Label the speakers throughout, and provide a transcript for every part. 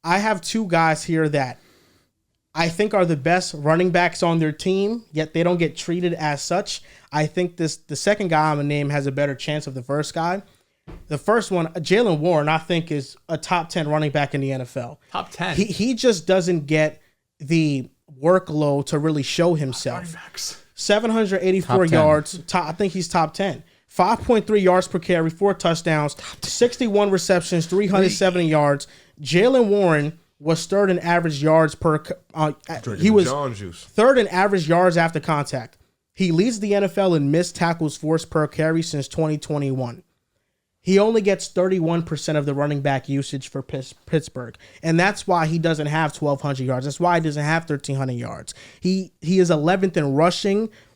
Speaker 1: I have two guys here that I think are the best running backs on their team, yet they don't get treated as such. I think the second guy I'm going to name has a better chance of the first guy. The first one, Jaylen Warren, I think is a top 10 running back in the NFL.
Speaker 2: Top 10?
Speaker 1: He just doesn't get the workload to really show himself. 784 yards. I think he's top 10. 5.3 yards per carry, 4 touchdowns, 61 receptions, 370 yards. Jaylen Warren was third in average yards per. He was third in average yards after contact. He leads the NFL in missed tackles forced per carry since 2021. He only gets 31% of the running back usage for Pittsburgh, and that's why he doesn't have 1,200 yards. That's why he doesn't have 1,300 yards. He is 11th in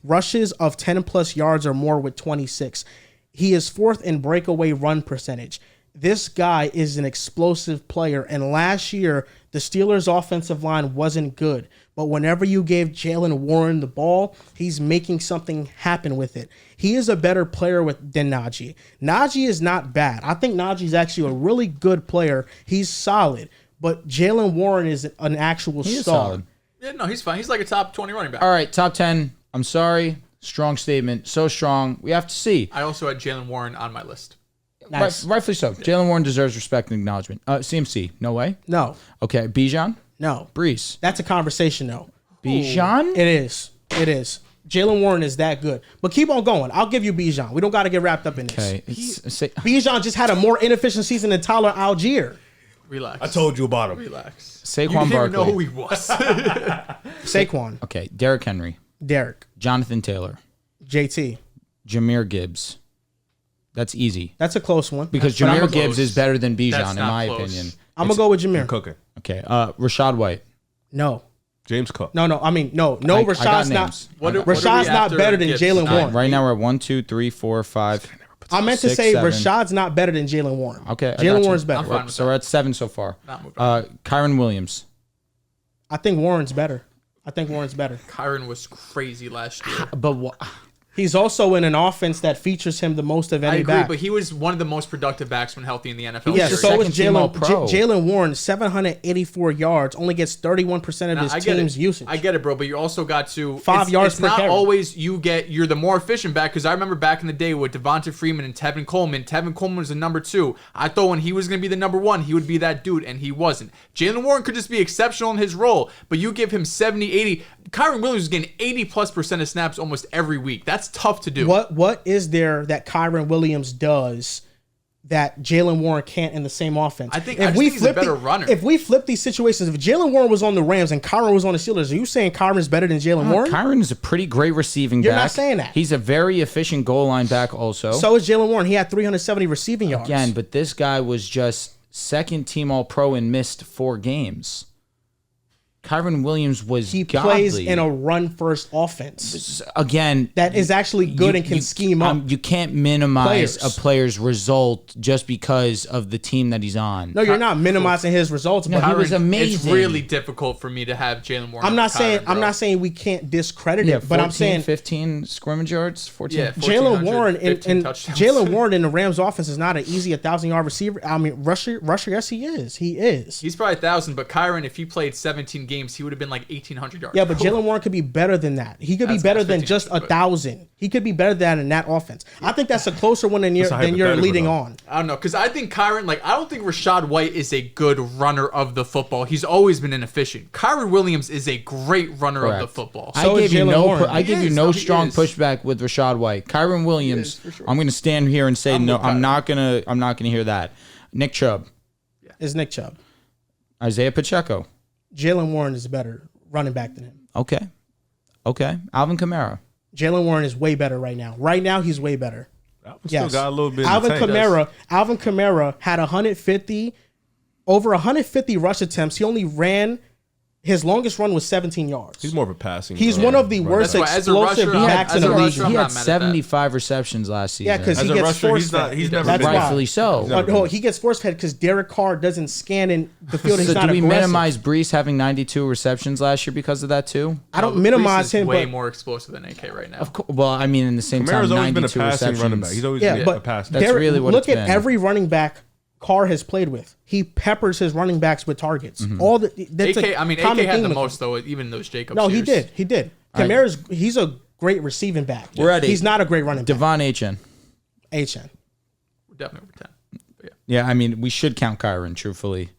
Speaker 1: rushes of 10 plus yards or more with 26. He is 4th in breakaway run percentage. This guy is an explosive player, and last year, the Steelers' offensive line wasn't good. But whenever you gave Jaylen Warren the ball, he's making something happen with it. He is a better player than Najee. Najee is not bad. I think Najee is actually a really good player. He's solid. But Jaylen Warren is an actual star.
Speaker 3: Solid.
Speaker 2: Yeah, no, he's fine. He's like a top 20 running back.
Speaker 3: All right, top 10. I'm sorry. Strong statement. So strong. We have to see.
Speaker 2: I also had Jaylen Warren on my list.
Speaker 1: Nice.
Speaker 3: Rightfully so. Jaylen Warren deserves respect and acknowledgement. CMC, no way?
Speaker 1: No.
Speaker 3: Okay, Bijan?
Speaker 1: No.
Speaker 3: Brees?
Speaker 1: That's a conversation, though.
Speaker 3: Bijan?
Speaker 1: It is. Jaylen Warren is that good. But keep on going. I'll give you Bijan. We don't got to get wrapped up in this.
Speaker 3: Okay.
Speaker 1: Bijan just had a more inefficient season than Tyler Algier.
Speaker 2: Relax.
Speaker 4: I told you about him.
Speaker 2: Relax.
Speaker 3: Saquon
Speaker 2: You didn't even know
Speaker 3: Barkley.
Speaker 2: who he was.
Speaker 1: Saquon.
Speaker 3: Okay, Derrick Henry.
Speaker 1: Derek.
Speaker 3: Jonathan Taylor.
Speaker 1: JT.
Speaker 3: Jameer Gibbs. That's easy.
Speaker 1: That's a close one.
Speaker 3: Because
Speaker 1: But I'm
Speaker 3: Jameer
Speaker 1: gonna-
Speaker 3: Gibbs is better than
Speaker 2: That's
Speaker 3: Bijan, in
Speaker 2: not
Speaker 3: my
Speaker 2: close.
Speaker 3: opinion.
Speaker 1: I'm going to go with Jameer.
Speaker 4: Cooking.
Speaker 3: Okay, Rashad White.
Speaker 1: No.
Speaker 4: James Cook.
Speaker 1: No. I mean, no.
Speaker 3: I got
Speaker 1: Rashad's not.
Speaker 3: names.
Speaker 1: Rashad's not better than Jaylen Warren.
Speaker 3: Right now we're at 1, 2, 3, 4, 5.
Speaker 1: I meant to
Speaker 3: 6,
Speaker 1: say
Speaker 3: 7.
Speaker 1: Rashad's not better than Jaylen Warren.
Speaker 3: Okay, I got
Speaker 1: Jaylen
Speaker 3: you.
Speaker 1: Warren's better.
Speaker 2: I'm fine with
Speaker 3: So we're at 7 so far.
Speaker 2: Not moved on.
Speaker 3: Kyren Williams.
Speaker 1: I think Warren's better.
Speaker 2: Kyren was crazy last year.
Speaker 3: But what?
Speaker 1: He's also in an offense that features him the most of any
Speaker 2: I agree,
Speaker 1: back.
Speaker 2: but he was one of the most productive backs when healthy in the NFL.
Speaker 1: Yeah,
Speaker 3: He's
Speaker 1: so
Speaker 3: your
Speaker 1: is
Speaker 3: second-team All-Pro.
Speaker 1: Jaylen Warren, 784 yards, only gets 31% of his team's usage.
Speaker 2: I get it, bro, but you also got to
Speaker 1: 5 yards
Speaker 2: it's
Speaker 1: per
Speaker 2: not
Speaker 1: carry.
Speaker 2: always you're the more efficient back, because I remember back in the day with Devonta Freeman and Tevin Coleman was the number 2. I thought when he was going to be the number 1, he would be that dude, and he wasn't. Jaylen Warren could just be exceptional in his role, but you give him 70, 80. Kyren Williams is getting 80+% of snaps almost every week. That's tough to do.
Speaker 1: What is there that Kyren Williams does that Jaylen Warren can't in the same offense?
Speaker 2: I just think he's a better runner.
Speaker 1: If we flip these situations, if Jaylen Warren was on the Rams and Kyren was on the Steelers, are you saying Kyren's better than Jaylen Warren?
Speaker 3: Kyren is a pretty great receiving
Speaker 1: You're
Speaker 3: back.
Speaker 1: not saying that.
Speaker 3: He's a very efficient goal line back also.
Speaker 1: So is Jaylen Warren. He had 370 receiving yards.
Speaker 3: Again, but this guy was just second-team All-Pro and missed 4 games. Kyren Williams was
Speaker 1: he
Speaker 3: godly.
Speaker 1: plays in a run-first offense.
Speaker 3: Again,
Speaker 1: That is actually good and can scheme up.
Speaker 3: You can't minimize
Speaker 1: players.
Speaker 3: a player's result just because of the team that he's on.
Speaker 1: No, you're not minimizing his results, but
Speaker 3: he was amazing.
Speaker 2: It's really difficult for me to have Jaylen Warren.
Speaker 1: I'm not
Speaker 2: over
Speaker 1: saying
Speaker 2: Kyren, bro.
Speaker 1: I'm not saying we can't discredit
Speaker 3: Yeah,
Speaker 1: it, but I'm saying
Speaker 3: 15 scrimmage yards, 14.
Speaker 2: Yeah,
Speaker 1: Jaylen
Speaker 2: 1,400,
Speaker 1: Warren
Speaker 2: 15
Speaker 1: and
Speaker 2: touchdowns.
Speaker 1: Jaylen Warren in the Rams offense is not an easy 1,000-yard receiver. I mean, rusher. Yes, he is. He is.
Speaker 2: He's probably 1,000, but Kyren, if he played 17 games, he would have been like 1,800 yards.
Speaker 1: Yeah, but Jaylen Warren could be better than that. He could be
Speaker 2: That's
Speaker 1: better
Speaker 2: nice,
Speaker 1: than
Speaker 2: 15,
Speaker 1: just
Speaker 2: but-
Speaker 1: 1,000. He could be better than in that offense. I think that's a closer one than you're
Speaker 4: hypothetical,
Speaker 1: leading
Speaker 4: though.
Speaker 1: on.
Speaker 2: I don't know, because I think Kyren, I don't think Rashad White is a good runner of the football. He's always been inefficient. Kyren Williams is a great runner of the
Speaker 3: Correct.
Speaker 2: football.
Speaker 1: So
Speaker 3: I
Speaker 1: is
Speaker 3: give you
Speaker 1: Jaylen
Speaker 3: no.
Speaker 1: Warren.
Speaker 3: I give you
Speaker 2: He
Speaker 3: no
Speaker 2: is. No, he
Speaker 3: strong
Speaker 2: is.
Speaker 3: pushback with Rashad White. Kyren Williams.
Speaker 2: for sure.
Speaker 3: I'm going to stand here and say
Speaker 2: I'm
Speaker 3: no.
Speaker 2: with
Speaker 3: I'm
Speaker 2: Kyren.
Speaker 3: not gonna hear that. Nick Chubb,
Speaker 1: Is Nick Chubb.
Speaker 3: Isaiah Pacheco.
Speaker 1: Jaylen Warren is a better running back than him.
Speaker 3: Okay. Alvin Kamara.
Speaker 1: Jaylen Warren is way better right now. Right now, he's way better.
Speaker 4: Still got a little bit.
Speaker 1: Alvin
Speaker 4: in the tank.
Speaker 1: Kamara had over 150 rush attempts. He only ran. His longest run was 17 yards.
Speaker 4: He's more of a passing.
Speaker 1: He's one of the worst
Speaker 2: That's why, as a
Speaker 1: explosive
Speaker 2: rusher,
Speaker 1: backs
Speaker 2: as
Speaker 1: in
Speaker 2: a
Speaker 1: the league.
Speaker 2: rusher, I'm
Speaker 3: He
Speaker 2: not
Speaker 3: had
Speaker 2: mad at that.
Speaker 3: 75 receptions last season.
Speaker 1: Yeah, because
Speaker 4: As
Speaker 1: he
Speaker 4: a
Speaker 1: gets
Speaker 4: rusher,
Speaker 1: force
Speaker 4: he's not.
Speaker 1: fed.
Speaker 4: He's never
Speaker 1: That's
Speaker 4: been.
Speaker 1: why.
Speaker 3: rightfully so.
Speaker 4: He's never
Speaker 1: No,
Speaker 4: been.
Speaker 1: he gets force fed because Derek Carr doesn't scan in the field. He's
Speaker 3: So
Speaker 1: not
Speaker 3: do we
Speaker 1: aggressive.
Speaker 3: minimize Brees having 92 receptions last year because of that too?
Speaker 1: I don't
Speaker 2: Brees
Speaker 1: minimize
Speaker 2: is
Speaker 1: him,
Speaker 2: way
Speaker 1: but
Speaker 2: more explosive than AK right now.
Speaker 3: Of course. Well, I mean, in the same
Speaker 4: Kamara's
Speaker 3: time,
Speaker 4: always been a
Speaker 3: 92
Speaker 4: passing
Speaker 3: receptions.
Speaker 4: running back. He's always
Speaker 1: yeah,
Speaker 4: been a
Speaker 1: but
Speaker 4: pass.
Speaker 3: That's
Speaker 1: Derek,
Speaker 3: really what
Speaker 1: look
Speaker 3: it's
Speaker 1: at
Speaker 3: been.
Speaker 1: every running back Carr has played with. He peppers his running backs with targets. All the that's
Speaker 2: AK,
Speaker 1: a
Speaker 2: I mean, AK
Speaker 1: common
Speaker 2: had
Speaker 1: theme
Speaker 2: the
Speaker 1: with
Speaker 2: most
Speaker 1: him.
Speaker 2: though, even those Jacobs.
Speaker 1: No, he
Speaker 2: years.
Speaker 1: did. Kamara's he's a great receiving back.
Speaker 3: We're at
Speaker 1: He's
Speaker 3: 8.
Speaker 1: not a great running back.
Speaker 3: Devon Achane.
Speaker 1: HN.
Speaker 2: We're definitely over 10. But
Speaker 3: Yeah, I mean, we should count Kyren, truthfully.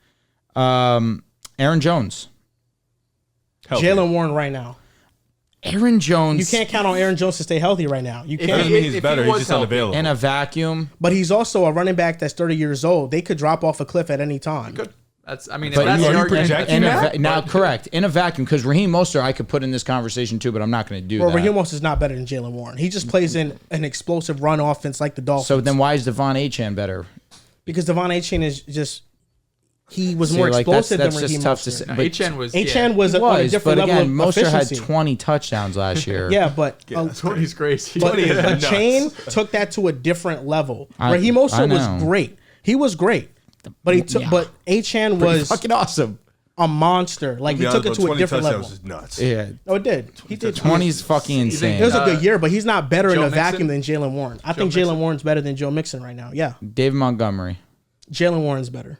Speaker 3: Aaron Jones.
Speaker 4: Healthy.
Speaker 1: Jaylen Warren right now.
Speaker 3: Aaron Jones
Speaker 1: You can't count on Aaron Jones to stay healthy right now. You
Speaker 2: If
Speaker 4: That
Speaker 1: can't.
Speaker 4: doesn't mean he's
Speaker 2: If he
Speaker 4: better. He's
Speaker 2: was
Speaker 4: just
Speaker 2: healthy.
Speaker 4: unavailable.
Speaker 3: in a vacuum.
Speaker 1: But he's also a running back that's 30 years old. They could drop off a cliff at any time.
Speaker 2: Good. That's. I mean, if
Speaker 3: But
Speaker 2: that's
Speaker 4: are
Speaker 2: the
Speaker 4: you
Speaker 2: argument,
Speaker 4: projecting that?
Speaker 3: Now, correct. In a vacuum, because Raheem Mostert I could put in this conversation too, but I'm not going to do
Speaker 1: Well,
Speaker 3: that.
Speaker 1: Raheem Mostert is not better than Jaylen Warren. He just plays in an explosive run offense like the Dolphins.
Speaker 3: So then why is Devon Achane better?
Speaker 1: because Devon Achane is just he was
Speaker 3: See,
Speaker 1: more
Speaker 3: like,
Speaker 1: explosive
Speaker 3: that's
Speaker 1: than
Speaker 3: just
Speaker 1: Raheem
Speaker 3: tough to
Speaker 1: Mostert.
Speaker 3: say.
Speaker 2: No,
Speaker 3: But
Speaker 2: Achane was.
Speaker 1: Achane
Speaker 2: yeah.
Speaker 1: was
Speaker 3: He
Speaker 1: on a
Speaker 3: was,
Speaker 1: different
Speaker 3: but
Speaker 1: level
Speaker 3: again,
Speaker 1: of
Speaker 3: Mostert had
Speaker 1: efficiency.
Speaker 3: 20 touchdowns last year.
Speaker 1: Yeah, but
Speaker 4: that's
Speaker 2: 20 is crazy.
Speaker 1: but
Speaker 4: 20 is nuts.
Speaker 1: Achane took that to a different level.
Speaker 3: I
Speaker 1: Raheem Mostert was
Speaker 3: know.
Speaker 1: great. He was great. But he took.
Speaker 3: Yeah.
Speaker 1: But Achane
Speaker 3: Pretty
Speaker 1: was
Speaker 3: fucking awesome.
Speaker 1: a monster. Like he took it to a different level.
Speaker 4: Is nuts.
Speaker 3: Yeah.
Speaker 1: Oh, it did. He did.
Speaker 3: 20 is fucking insane.
Speaker 1: It was a good year, but he's not better in
Speaker 2: Joe
Speaker 1: a vacuum
Speaker 2: Mixon?
Speaker 1: than Jaylen Warren. I think
Speaker 2: Mixon?
Speaker 1: Jaylen Warren's better than Joe Mixon right now. Yeah,
Speaker 3: David Montgomery.
Speaker 1: Jaylen Warren's better.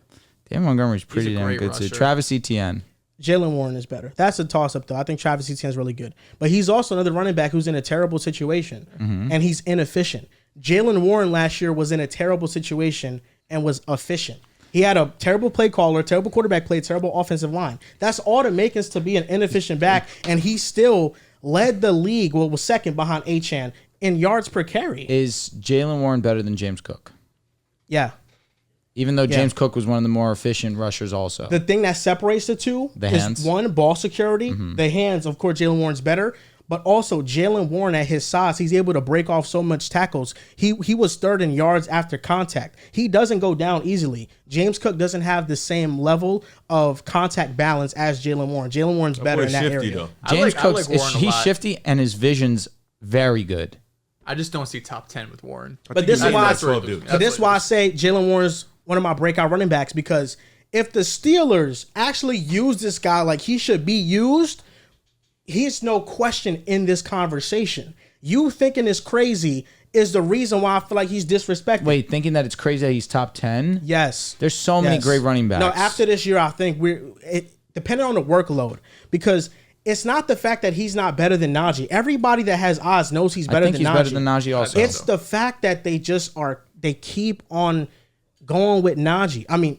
Speaker 3: David Montgomery's pretty
Speaker 2: a
Speaker 3: damn
Speaker 2: great
Speaker 3: good too.
Speaker 2: rusher.
Speaker 3: Travis Etienne.
Speaker 1: Jaylen Warren is better. That's a toss up though. I think Travis Etienne's really good, but he's also another running back who's in a terrible situation and he's inefficient. Jaylen Warren last year was in a terrible situation and was efficient. He had a terrible play caller, terrible quarterback play, terrible offensive line. That's all the makings to be an inefficient back, and he still led the league. Well, was second behind Achane in yards per carry.
Speaker 3: Is Jaylen Warren better than James Cook?
Speaker 1: Yeah.
Speaker 3: Even though James Cook was one of the more efficient rushers also.
Speaker 1: The thing that separates the two
Speaker 3: The
Speaker 1: is
Speaker 3: hands.
Speaker 1: one, ball security. The hands, of course, Jaylen Warren's better, but also Jaylen Warren at his size, he's able to break off so much tackles. He was third in yards after contact. He doesn't go down easily. James Cook doesn't have the same level of contact balance as Jaylen Warren. Jaylen Warren's better in that
Speaker 4: shifty,
Speaker 1: area.
Speaker 4: though.
Speaker 3: James
Speaker 2: I
Speaker 3: Cook's
Speaker 2: like Warren a
Speaker 3: he's
Speaker 2: lot.
Speaker 3: shifty and his vision's very good.
Speaker 2: I just don't see top 10 with Warren.
Speaker 1: But this is why
Speaker 2: That's where it
Speaker 4: dude.
Speaker 2: loses.
Speaker 1: But this is why I say Jaylen Warren's one of my breakout running backs, because if the Steelers actually use this guy like he should be used, he's no question in this conversation. You thinking it's crazy is the reason why I feel like he's disrespected.
Speaker 3: Wait, thinking that it's crazy that he's top 10?
Speaker 1: Yes.
Speaker 3: There's so many
Speaker 1: Yes.
Speaker 3: great running backs.
Speaker 1: No, after this year, I think depending on the workload, because it's not the fact that he's not better than Najee. Everybody that has odds knows he's better
Speaker 3: I think
Speaker 1: than
Speaker 3: he's
Speaker 1: Najee.
Speaker 3: better than Najee also.
Speaker 1: It's the fact that they keep on going with Najee. I mean,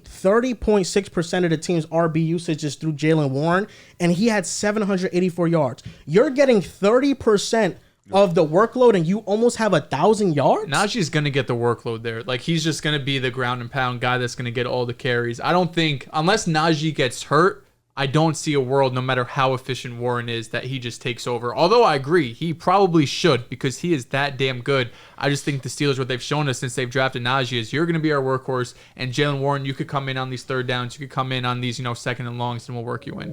Speaker 1: 30.6% of the team's RB usage is through Jaylen Warren, and he had 784 yards. You're getting 30% of the workload, and you almost have 1,000 yards?
Speaker 2: Najee's going to get the workload there. Like, he's just going to be the ground and pound guy that's going to get all the carries. I don't think, unless Najee gets hurt, I don't see a world, no matter how efficient Warren is, that he just takes over. Although I agree, he probably should, because he is that damn good. I just think the Steelers, what they've shown us since they've drafted Najee, is you're going to be our workhorse, and Jaylen Warren, you could come in on these third downs, you could come in on these, second and longs, and we'll work you in.